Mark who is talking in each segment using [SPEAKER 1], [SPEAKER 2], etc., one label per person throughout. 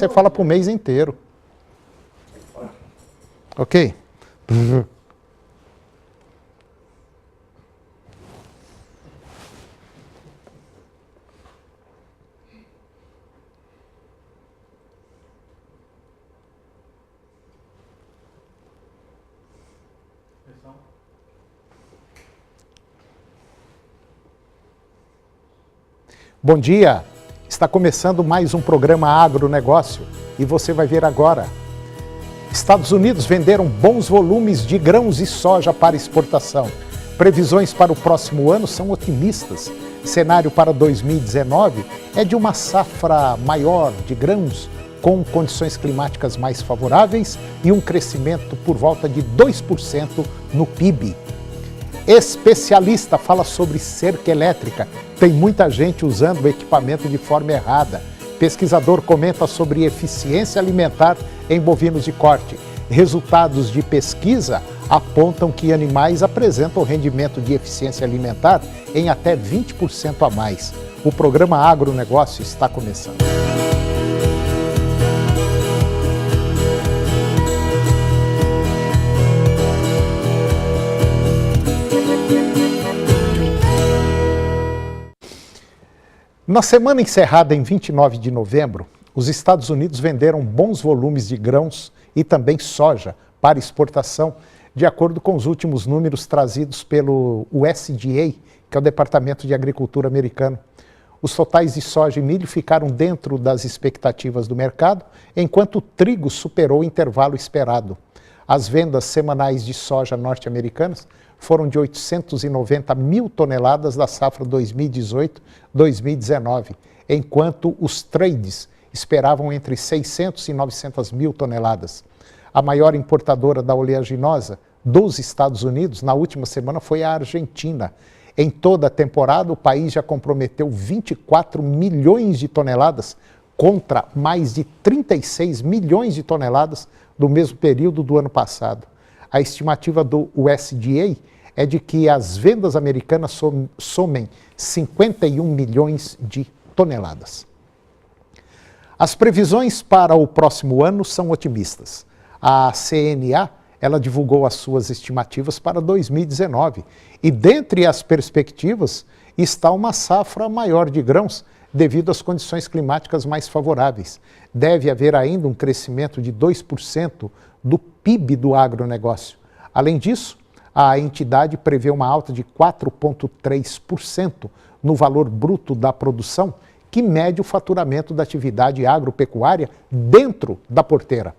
[SPEAKER 1] você fala para o mês inteiro. Ok? Bom dia! Está começando mais um programa Agronegócio e você vai ver agora. Estados Unidos venderam bons volumes de grãos e soja para exportação. Previsões para o próximo ano são otimistas. Cenário para 2019 é de uma safra maior de grãos, com condições climáticas mais favoráveis e um crescimento por volta de 2% no PIB. Especialista fala sobre cerca elétrica. Tem muita gente usando o equipamento de forma errada. Pesquisador comenta sobre eficiência alimentar em bovinos de corte. Resultados de pesquisa apontam que animais apresentam rendimento de eficiência alimentar em até 20% a mais. O programa Agronegócio está começando. Na semana encerrada em 29 de novembro, os Estados Unidos venderam bons volumes de grãos e também soja para exportação, de acordo com os últimos números trazidos pelo USDA, que é o Departamento de Agricultura americano. Os totais de soja e milho ficaram dentro das expectativas do mercado, enquanto o trigo superou o intervalo esperado. As vendas semanais de soja norte-americanas foram de 890 mil toneladas da safra 2018-2019, enquanto os trades esperavam entre 600 e 900 mil toneladas. A maior importadora da oleaginosa dos Estados Unidos na última semana foi a Argentina. Em toda a temporada, o país já comprometeu 24 milhões de toneladas contra mais de 36 milhões de toneladas do mesmo período do ano passado. A estimativa do USDA é de que as vendas americanas somem 51 milhões de toneladas. As previsões para o próximo ano são otimistas. A CNA, ela divulgou as suas estimativas para 2019 e dentre as perspectivas está uma safra maior de grãos devido às condições climáticas mais favoráveis. Deve haver ainda um crescimento de 2% do PIB do agronegócio. Além disso, a entidade prevê uma alta de 4,3% no valor bruto da produção, que mede o faturamento da atividade agropecuária dentro da porteira.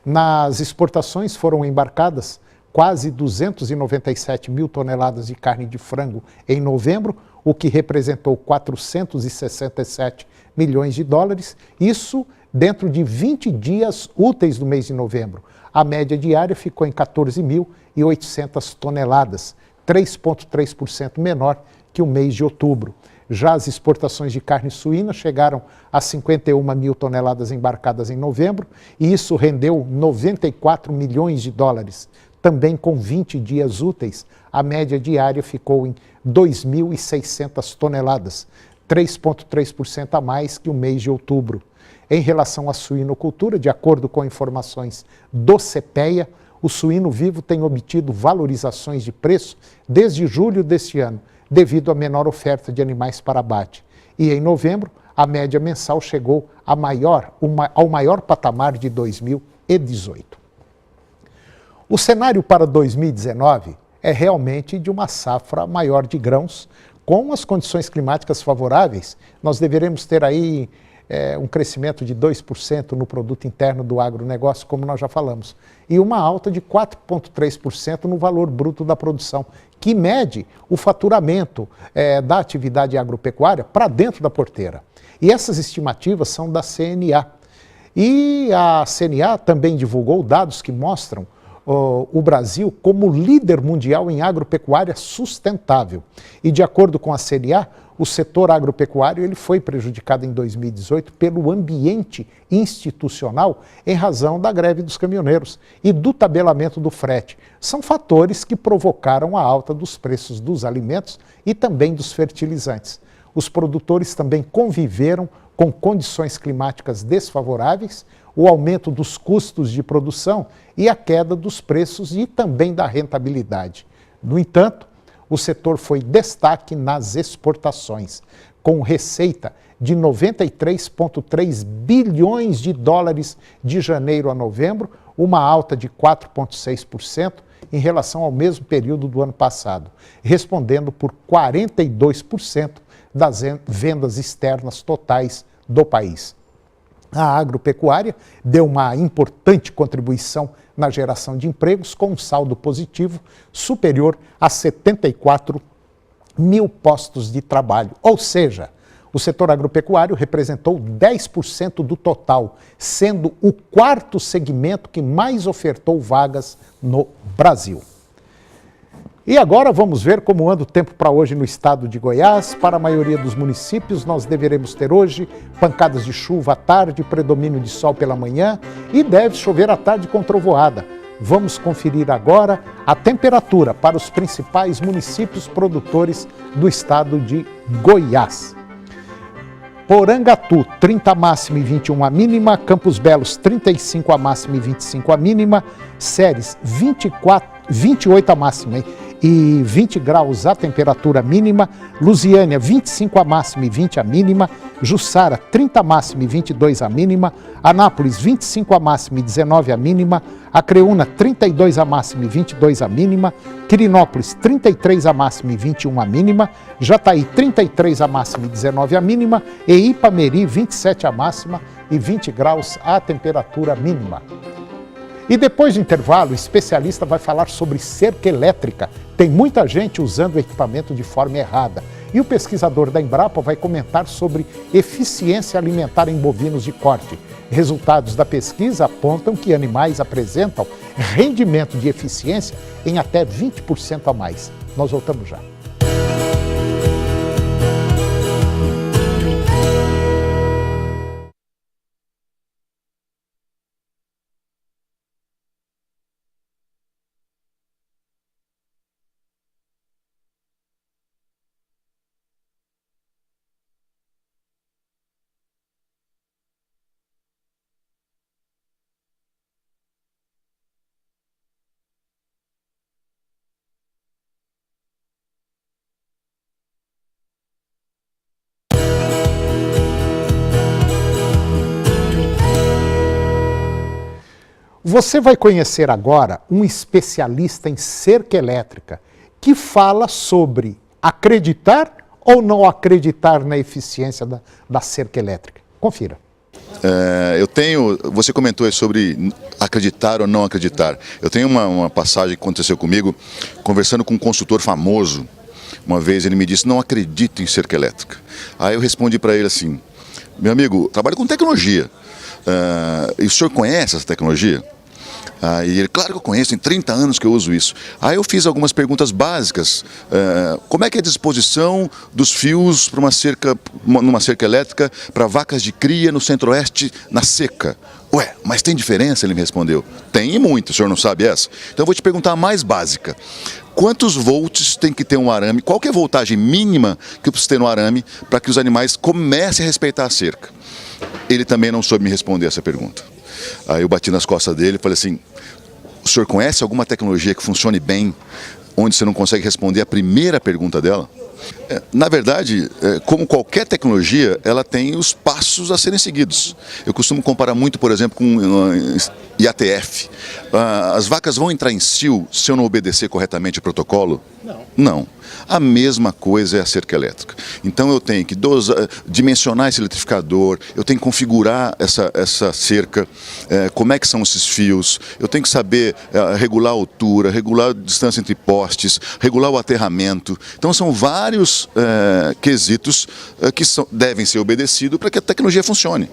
[SPEAKER 1] Nas exportações foram embarcadas quase 297 mil toneladas de carne de frango em novembro, o que representou 467 milhões de dólares, isso dentro de 20 dias úteis do mês de novembro. A média diária ficou em 14.800 toneladas, 3,3% menor que o mês de outubro. Já as exportações de carne suína chegaram a 51 mil toneladas embarcadas em novembro, e isso rendeu 94 milhões de dólares. Também com 20 dias úteis, a média diária ficou em 2.600 toneladas, 3,3% a mais que o mês de outubro. Em relação à suinocultura, de acordo com informações do CPEA, o suíno vivo tem obtido valorizações de preço desde julho deste ano, devido à menor oferta de animais para abate. E em novembro, a média mensal chegou ao maior patamar de 2018. O cenário para 2019 é realmente de uma safra maior de grãos, com as condições climáticas favoráveis. Nós deveremos ter aí um crescimento de 2% no produto interno do agronegócio, como nós já falamos, e uma alta de 4,3% no valor bruto da produção, que mede o faturamento da atividade agropecuária para dentro da porteira. E essas estimativas são da CNA. E a CNA também divulgou dados que mostram o Brasil como líder mundial em agropecuária sustentável. E de acordo com a CNA, o setor agropecuário ele foi prejudicado em 2018 pelo ambiente institucional em razão da greve dos caminhoneiros e do tabelamento do frete. São fatores que provocaram a alta dos preços dos alimentos e também dos fertilizantes. Os produtores também conviveram com condições climáticas desfavoráveis, o aumento dos custos de produção e a queda dos preços e também da rentabilidade. No entanto, o setor foi destaque nas exportações, com receita de 93,3 bilhões de dólares de janeiro a novembro, uma alta de 4,6% em relação ao mesmo período do ano passado, respondendo por 42% das vendas externas totais do país. A agropecuária deu uma importante contribuição na geração de empregos, com um saldo positivo superior a 74 mil postos de trabalho. Ou seja, o setor agropecuário representou 10% do total, sendo o quarto segmento que mais ofertou vagas no Brasil. E agora vamos ver como anda o tempo para hoje no estado de Goiás. Para a maioria dos municípios, nós deveremos ter hoje pancadas de chuva à tarde, predomínio de sol pela manhã e deve chover à tarde com trovoada. Vamos conferir agora a temperatura para os principais municípios produtores do estado de Goiás. Porangatu, 30 a máxima e 21 a mínima. Campos Belos, 35 a máxima e 25 a mínima. Ceres, 28 a máxima e 20 graus a temperatura mínima. Lusiânia, 25 a máxima e 20 a mínima. Jussara, 30 a máxima e 22 a mínima. Anápolis, 25 a máxima e 19 a mínima. Acreúna, 32 a máxima e 22 a mínima. Quirinópolis, 33 a máxima e 21 a mínima. Jataí, 33 a máxima e 19 a mínima. E Ipameri, 27 a máxima e 20 graus a temperatura mínima. E depois do intervalo, o especialista vai falar sobre cerca elétrica. Tem muita gente usando o equipamento de forma errada. E o pesquisador da Embrapa vai comentar sobre eficiência alimentar em bovinos de corte. Resultados da pesquisa apontam que animais apresentam rendimento de eficiência em até 20% a mais. Nós voltamos já. Você vai conhecer agora um especialista em cerca elétrica que fala sobre acreditar ou não acreditar na eficiência da cerca elétrica. Confira.
[SPEAKER 2] Você comentou sobre acreditar ou não acreditar. Eu tenho uma passagem que aconteceu comigo, conversando com um consultor famoso. Uma vez ele me disse, não acredito em cerca elétrica. Aí eu respondi para ele assim, meu amigo, trabalho com tecnologia. E o senhor conhece essa tecnologia? E ele, claro que eu conheço, tem 30 anos que eu uso isso. Aí eu fiz algumas perguntas básicas. Como é que é a disposição dos fios para numa cerca elétrica para vacas de cria no centro-oeste na seca? Ué, mas tem diferença? Ele me respondeu. Tem e muito, o senhor não sabe essa? Então eu vou te perguntar a mais básica. Quantos volts tem que ter um arame? Qual que é a voltagem mínima que precisa ter no arame para que os animais comecem a respeitar a cerca? Ele também não soube me responder essa pergunta. Aí eu bati nas costas dele e falei assim, o senhor conhece alguma tecnologia que funcione bem, onde você não consegue responder a primeira pergunta dela? Na verdade, como qualquer tecnologia, ela tem os passos a serem seguidos. Eu costumo comparar muito, por exemplo, com IATF. As vacas vão entrar em cio se eu não obedecer corretamente o protocolo? Não. A mesma coisa é a cerca elétrica. Então eu tenho que dimensionar esse eletrificador, eu tenho que configurar essa cerca, como é que são esses fios, eu tenho que saber regular a altura, regular a distância entre postes, regular o aterramento. Então são vários quesitos que devem ser obedecidos para que a tecnologia funcione.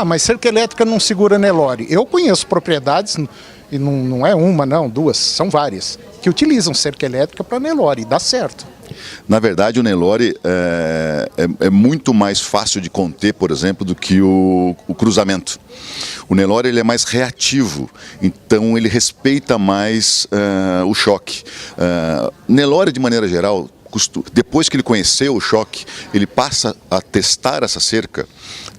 [SPEAKER 3] Mas cerca elétrica não segura Nelore. Eu conheço propriedades, e não é uma, não, duas, são várias, que utilizam cerca elétrica para Nelore e dá certo.
[SPEAKER 2] Na verdade, o Nelore é muito mais fácil de conter, por exemplo, do que o cruzamento. O Nelore ele é mais reativo, então ele respeita mais o choque. Nelore, de maneira geral, depois que ele conheceu o choque, ele passa a testar essa cerca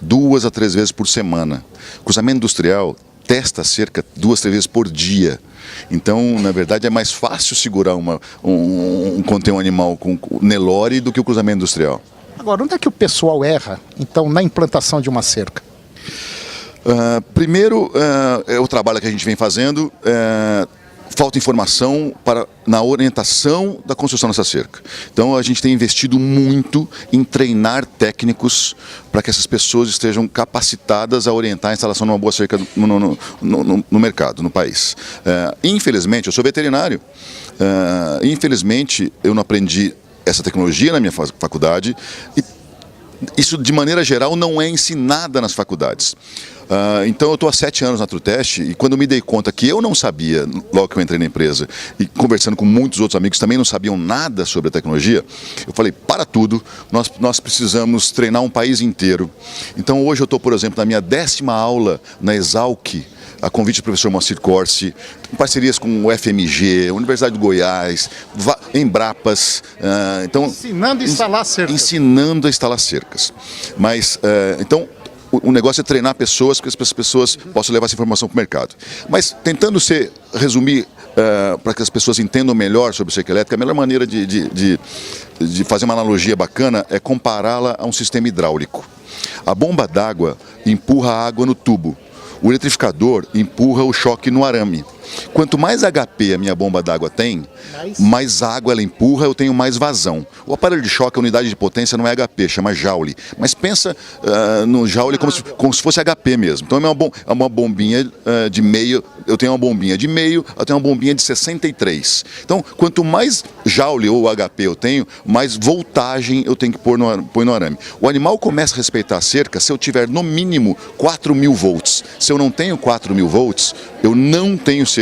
[SPEAKER 2] 2 a 3 vezes por semana. O cruzamento industrial testa a cerca 2 a 3 vezes por dia. Então, na verdade, é mais fácil segurar conter um animal com Nelore do que o cruzamento industrial.
[SPEAKER 3] Agora, onde é que o pessoal erra, então, na implantação de uma cerca?
[SPEAKER 2] Primeiro, é o trabalho que a gente vem fazendo. Falta informação na orientação da construção dessa cerca. Então a gente tem investido muito em treinar técnicos para que essas pessoas estejam capacitadas a orientar a instalação de uma boa cerca no mercado, no país. Infelizmente, eu sou veterinário, infelizmente eu não aprendi essa tecnologia na minha faculdade e isso, de maneira geral, não é ensinada nas faculdades. Então eu estou há 7 anos na Truteste e quando eu me dei conta que eu não sabia, logo que eu entrei na empresa, e conversando com muitos outros amigos que também não sabiam nada sobre a tecnologia, eu falei, para tudo, nós precisamos treinar um país inteiro. Então hoje eu estou, por exemplo, na minha 10ª aula na Exalc, a convite do professor Moacir Corsi, em parcerias com o FMG, Universidade de Goiás, Embrapas. Então,
[SPEAKER 3] ensinando a instalar cercas.
[SPEAKER 2] Ensinando a instalar cercas. Mas, então, o negócio é treinar pessoas, para que as pessoas possam levar essa informação para o mercado. Mas, tentando resumir, para que as pessoas entendam melhor sobre cerca elétrica, a melhor maneira de fazer uma analogia bacana é compará-la a um sistema hidráulico. A bomba d'água empurra a água no tubo. O eletrificador empurra o choque no arame. Quanto mais HP a minha bomba d'água tem, mais água ela empurra, eu tenho mais vazão. O aparelho de choque, a unidade de potência não é HP, chama Joule. Mas pensa no Joule como se fosse HP mesmo. Então é uma bombinha de meio, eu tenho uma bombinha de meio, eu tenho uma bombinha de 63. Então, quanto mais Joule ou HP eu tenho, mais voltagem eu tenho que pôr no arame. O animal começa a respeitar a cerca se eu tiver no mínimo 4.000 volts. Se eu não tenho 4.000 volts, eu não tenho cerca.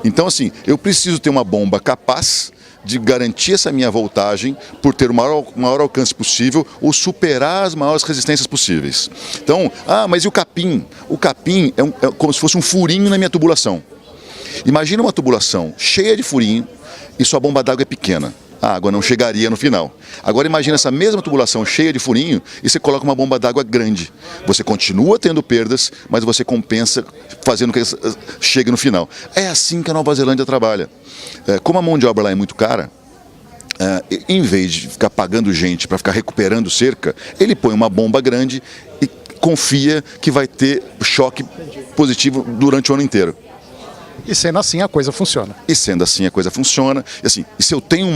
[SPEAKER 2] Então, assim, eu preciso ter uma bomba capaz de garantir essa minha voltagem por ter o maior alcance possível ou superar as maiores resistências possíveis. Então, mas e o capim? O capim é como se fosse um furinho na minha tubulação. Imagina uma tubulação cheia de furinho e sua bomba d'água é pequena. A água não chegaria no final. Agora imagina essa mesma tubulação cheia de furinho e você coloca uma bomba d'água grande. Você continua tendo perdas, mas você compensa fazendo que chegue no final. É assim que a Nova Zelândia trabalha. Como a mão de obra lá é muito cara, em vez de ficar pagando gente para ficar recuperando cerca, ele põe uma bomba grande e confia que vai ter choque positivo durante o ano inteiro.
[SPEAKER 3] E sendo assim a coisa funciona.
[SPEAKER 2] E sendo assim a coisa funciona. E se eu tenho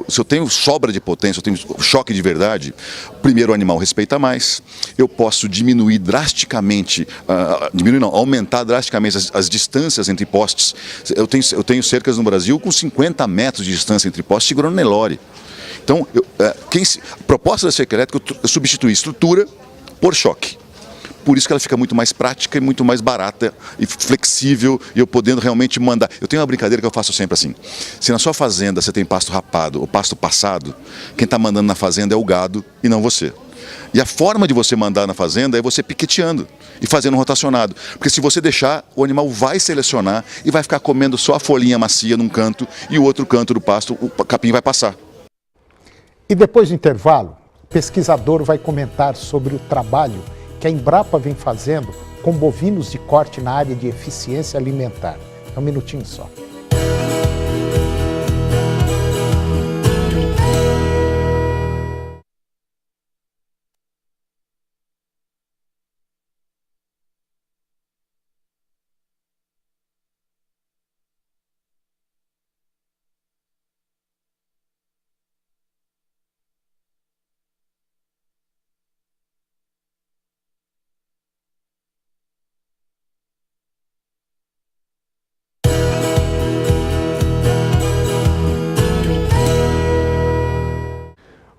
[SPEAKER 2] se eu tenho sobra de potência, eu tenho choque de verdade, primeiro o animal respeita mais, eu posso diminuir drasticamente, aumentar drasticamente as distâncias entre postes. Eu tenho cercas no Brasil com 50 metros de distância entre postes segurando Nelore. Então, a proposta da cerca elétrica é substituir estrutura por choque. Por isso que ela fica muito mais prática e muito mais barata e flexível e eu podendo realmente mandar. Eu tenho uma brincadeira que eu faço sempre assim. Se na sua fazenda você tem pasto rapado ou pasto passado, quem está mandando na fazenda é o gado e não você. E a forma de você mandar na fazenda é você piqueteando e fazendo um rotacionado. Porque se você deixar, o animal vai selecionar e vai ficar comendo só a folhinha macia num canto e o outro canto do pasto, o capim vai passar.
[SPEAKER 1] E depois do intervalo, o pesquisador vai comentar sobre o trabalho que a Embrapa vem fazendo com bovinos de corte na área de eficiência alimentar. É um minutinho só.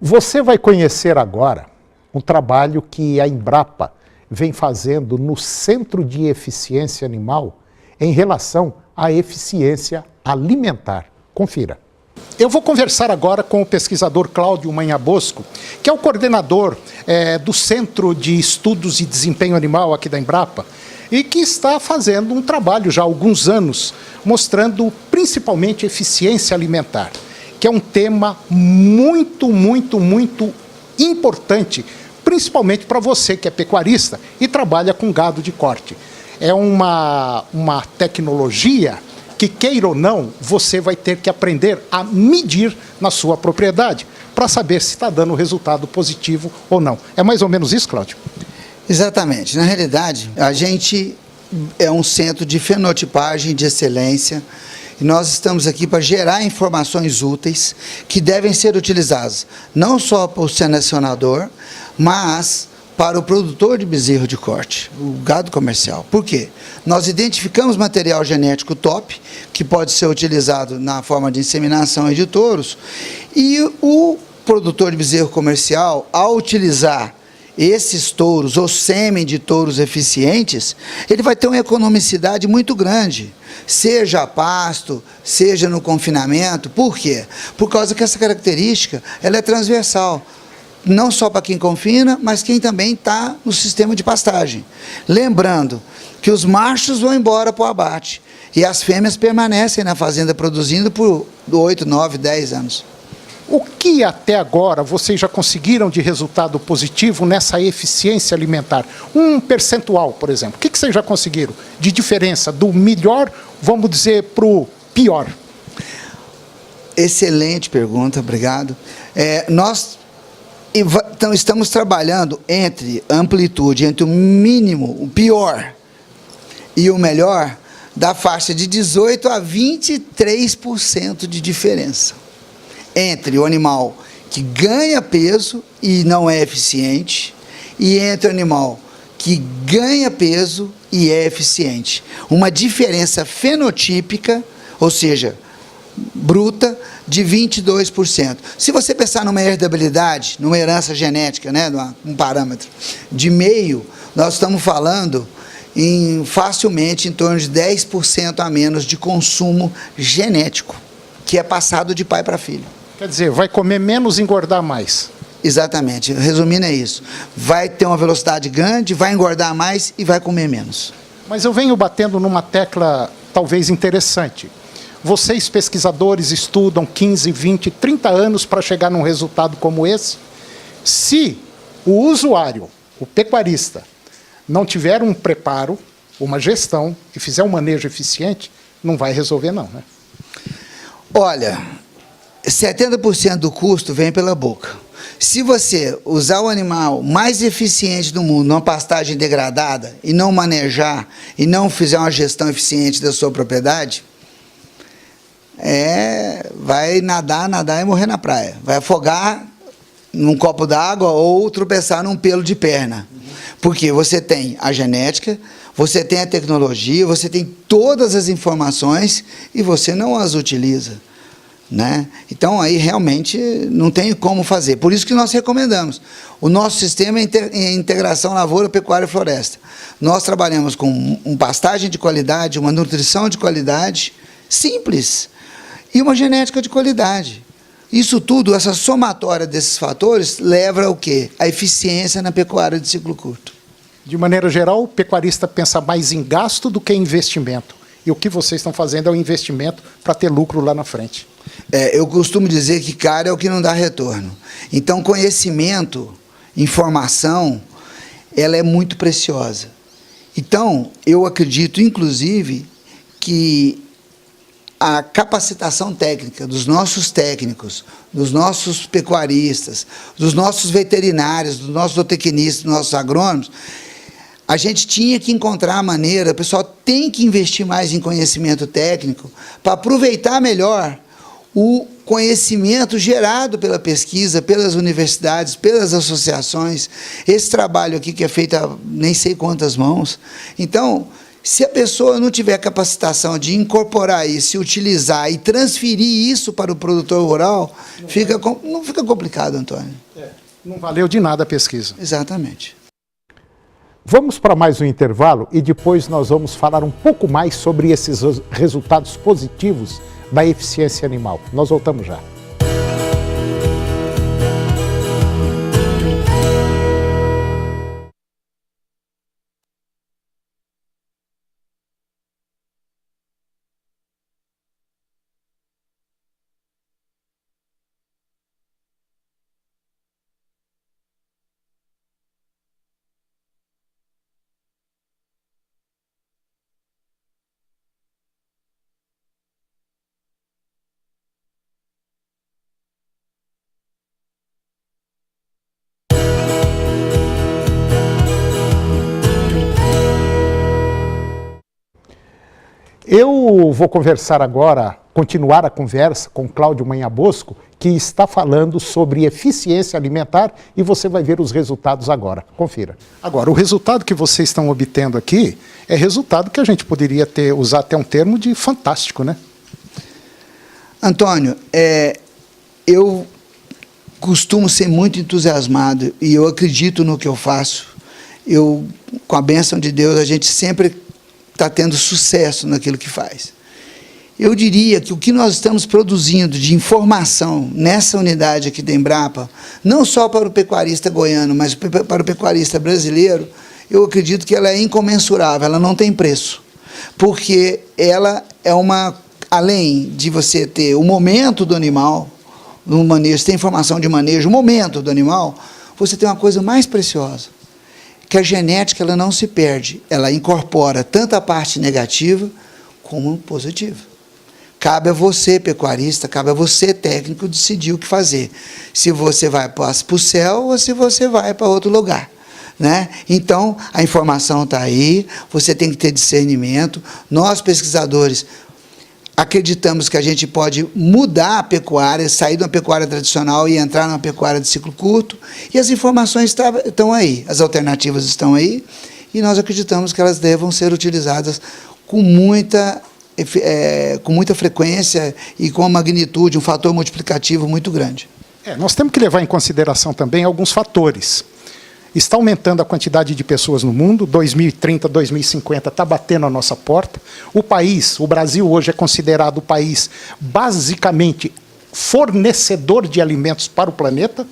[SPEAKER 1] Você vai conhecer agora um trabalho que a Embrapa vem fazendo no Centro de Eficiência Animal em relação à eficiência alimentar. Confira.
[SPEAKER 3] Eu vou conversar agora com o pesquisador Cláudio Manha Bosco, que é o coordenador do Centro de Estudos e Desempenho Animal aqui da Embrapa e que está fazendo um trabalho já há alguns anos mostrando principalmente eficiência alimentar. que é um tema muito, muito, muito importante, principalmente para você que é pecuarista e trabalha com gado de corte. É uma tecnologia que, queira ou não, você vai ter que aprender a medir na sua propriedade para saber se está dando resultado positivo ou não. É mais ou menos isso, Cláudio?
[SPEAKER 4] Exatamente. Na realidade, a gente é um centro de fenotipagem de excelência e nós estamos aqui para gerar informações úteis que devem ser utilizadas não só para o selecionador, mas para o produtor de bezerro de corte, o gado comercial. Por quê? Nós identificamos material genético top, que pode ser utilizado na forma de inseminação e de touros, e o produtor de bezerro comercial, ao utilizar esses touros ou sêmen de touros eficientes, ele vai ter uma economicidade muito grande, seja a pasto, seja no confinamento. Por quê? Por causa que essa característica ela é transversal, não só para quem confina, mas quem também está no sistema de pastagem. Lembrando que os machos vão embora para o abate e as fêmeas permanecem na fazenda produzindo por 8, 9, 10 anos.
[SPEAKER 3] O que até agora vocês já conseguiram de resultado positivo nessa eficiência alimentar? Um percentual, por exemplo. O que vocês já conseguiram de diferença do melhor, vamos dizer, para o pior?
[SPEAKER 4] Excelente pergunta, obrigado. Nós então, estamos trabalhando entre amplitude, entre o mínimo, o pior e o melhor, da faixa de 18% a 23% de diferença entre o animal que ganha peso e não é eficiente e entre o animal que ganha peso e é eficiente. Uma diferença fenotípica, ou seja, bruta, de 22%. Se você pensar numa herdabilidade, numa herança genética, né, um parâmetro de meio, nós estamos falando facilmente em torno de 10% a menos de consumo genético, que é passado de pai para filho.
[SPEAKER 3] Quer dizer, vai comer menos e engordar mais.
[SPEAKER 4] Exatamente, resumindo é isso. Vai ter uma velocidade grande, vai engordar mais e vai comer menos.
[SPEAKER 3] Mas eu venho batendo numa tecla talvez interessante. Vocês, pesquisadores, estudam 15, 20, 30 anos para chegar num resultado como esse. Se o usuário, o pecuarista, não tiver um preparo, uma gestão e fizer um manejo eficiente, não vai resolver não, né?
[SPEAKER 4] Olha, 70% do custo vem pela boca. Se você usar o animal mais eficiente do mundo numa pastagem degradada e não manejar e não fizer uma gestão eficiente da sua propriedade, vai nadar e morrer na praia. Vai afogar num copo d'água ou tropeçar num pelo de perna. Porque você tem a genética, você tem a tecnologia, você tem todas as informações e você não as utiliza, né? Então, aí realmente não tem como fazer. Por isso que nós recomendamos. O nosso sistema é integração lavoura, pecuária e floresta. Nós trabalhamos com pastagem de qualidade, uma nutrição de qualidade, simples, e uma genética de qualidade. Isso tudo, essa somatória desses fatores, leva ao quê? A eficiência na pecuária de ciclo curto.
[SPEAKER 3] De maneira geral, o pecuarista pensa mais em gasto do que em investimento. E o que vocês estão fazendo é um investimento para ter lucro lá na frente.
[SPEAKER 4] Eu costumo dizer que caro é o que não dá retorno. Então, conhecimento, informação, ela é muito preciosa. Então, eu acredito, inclusive, que a capacitação técnica dos nossos técnicos, dos nossos pecuaristas, dos nossos veterinários, dos nossos zootecnistas, dos nossos agrônomos, a gente tinha que encontrar a maneira, o pessoal tem que investir mais em conhecimento técnico para aproveitar melhor o conhecimento gerado pela pesquisa, pelas universidades, pelas associações, esse trabalho aqui que é feito a nem sei quantas mãos. Então, se a pessoa não tiver capacitação de incorporar isso, utilizar e transferir isso para o produtor rural, não fica complicado, Antônio.
[SPEAKER 3] Não valeu de nada a pesquisa.
[SPEAKER 4] Exatamente.
[SPEAKER 1] Vamos para mais um intervalo e depois nós vamos falar um pouco mais sobre esses resultados positivos da eficiência animal. Nós voltamos já. Eu vou conversar agora, continuar a conversa com Cláudio Manhabosco, que está falando sobre eficiência alimentar e você vai ver os resultados agora. Confira.
[SPEAKER 3] Agora, o resultado que vocês estão obtendo aqui é resultado que a gente poderia usar até um termo de fantástico, né?
[SPEAKER 4] Antônio, eu costumo ser muito entusiasmado e eu acredito no que eu faço. Com a bênção de Deus, a gente sempre está tendo sucesso naquilo que faz. Eu diria que o que nós estamos produzindo de informação nessa unidade aqui da Embrapa, não só para o pecuarista goiano, mas para o pecuarista brasileiro, eu acredito que ela é incomensurável, ela não tem preço. Porque ela é além de você ter o momento do animal, no manejo, você tem informação de manejo, o momento do animal, você tem uma coisa mais preciosa, que a genética ela não se perde, ela incorpora tanto a parte negativa como a positiva. Cabe a você, pecuarista, cabe a você, técnico, decidir o que fazer. Se você vai para o céu ou se você vai para outro lugar. Né? Então, a informação está aí, você tem que ter discernimento. Nós, pesquisadores, acreditamos que a gente pode mudar a pecuária, sair de uma pecuária tradicional e entrar numa pecuária de ciclo curto, e as informações estão aí, as alternativas estão aí, e nós acreditamos que elas devam ser utilizadas com muita frequência e com uma magnitude, um fator multiplicativo muito grande.
[SPEAKER 3] Nós temos que levar em consideração também alguns fatores. Está aumentando a quantidade de pessoas no mundo, 2030, 2050 está batendo a nossa porta. O Brasil hoje é considerado o país basicamente fornecedor de alimentos para o planeta.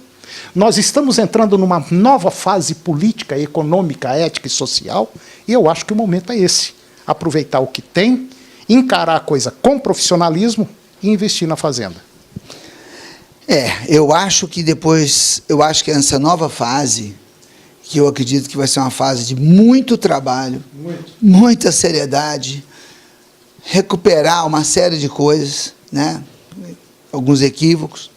[SPEAKER 3] Nós estamos entrando numa nova fase política, econômica, ética e social, e eu acho que o momento é esse. Aproveitar o que tem, encarar a coisa com profissionalismo e investir na fazenda.
[SPEAKER 4] Eu acho que essa nova fase, que eu acredito que vai ser uma fase de muito trabalho, muita seriedade, recuperar uma série de coisas, né? Alguns equívocos.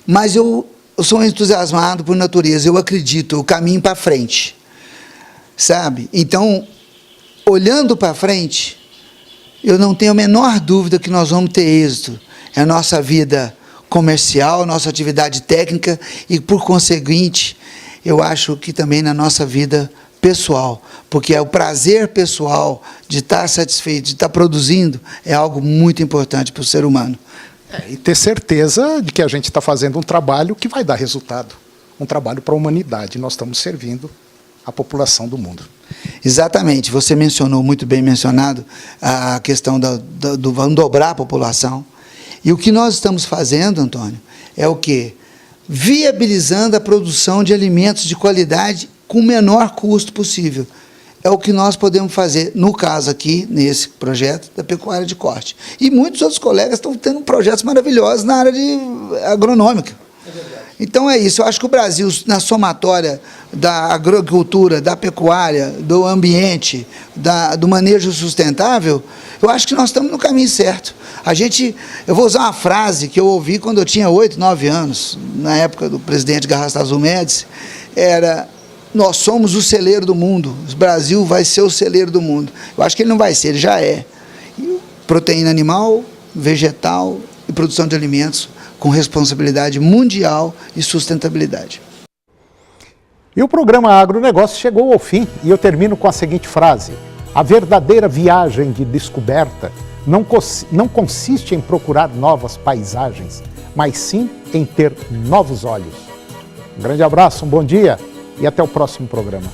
[SPEAKER 4] Mas eu sou entusiasmado por natureza, eu acredito, o caminho para frente, sabe? Então, olhando para frente, eu não tenho a menor dúvida que nós vamos ter êxito. É a nossa vida comercial, a nossa atividade técnica e, por conseguinte, eu acho que também na nossa vida pessoal, porque é o prazer pessoal de estar satisfeito, de estar produzindo, é algo muito importante para o ser humano.
[SPEAKER 3] E ter certeza de que a gente está fazendo um trabalho que vai dar resultado, um trabalho para a humanidade. Nós estamos servindo a população do mundo.
[SPEAKER 4] Exatamente, você mencionou, muito bem mencionado, a questão do vamos dobrar a população. E o que nós estamos fazendo, Antônio, é o quê? Viabilizando a produção de alimentos de qualidade com o menor custo possível. É o que nós podemos fazer, no caso aqui, nesse projeto da pecuária de corte. E muitos outros colegas estão tendo projetos maravilhosos na área agronômica. Então é isso, eu acho que o Brasil, na somatória da agricultura, da pecuária, do ambiente, do manejo sustentável, eu acho que nós estamos no caminho certo. Eu vou usar uma frase que eu ouvi quando eu tinha 8, 9 anos, na época do presidente Garrastazu Médici, era: nós somos o celeiro do mundo, o Brasil vai ser o celeiro do mundo. Eu acho que ele não vai ser, ele já é. Proteína animal, vegetal e produção de alimentos com responsabilidade mundial e sustentabilidade.
[SPEAKER 1] E o programa Agronegócio chegou ao fim e eu termino com a seguinte frase: a verdadeira viagem de descoberta não consiste em procurar novas paisagens, mas sim em ter novos olhos. Um grande abraço, um bom dia e até o próximo programa.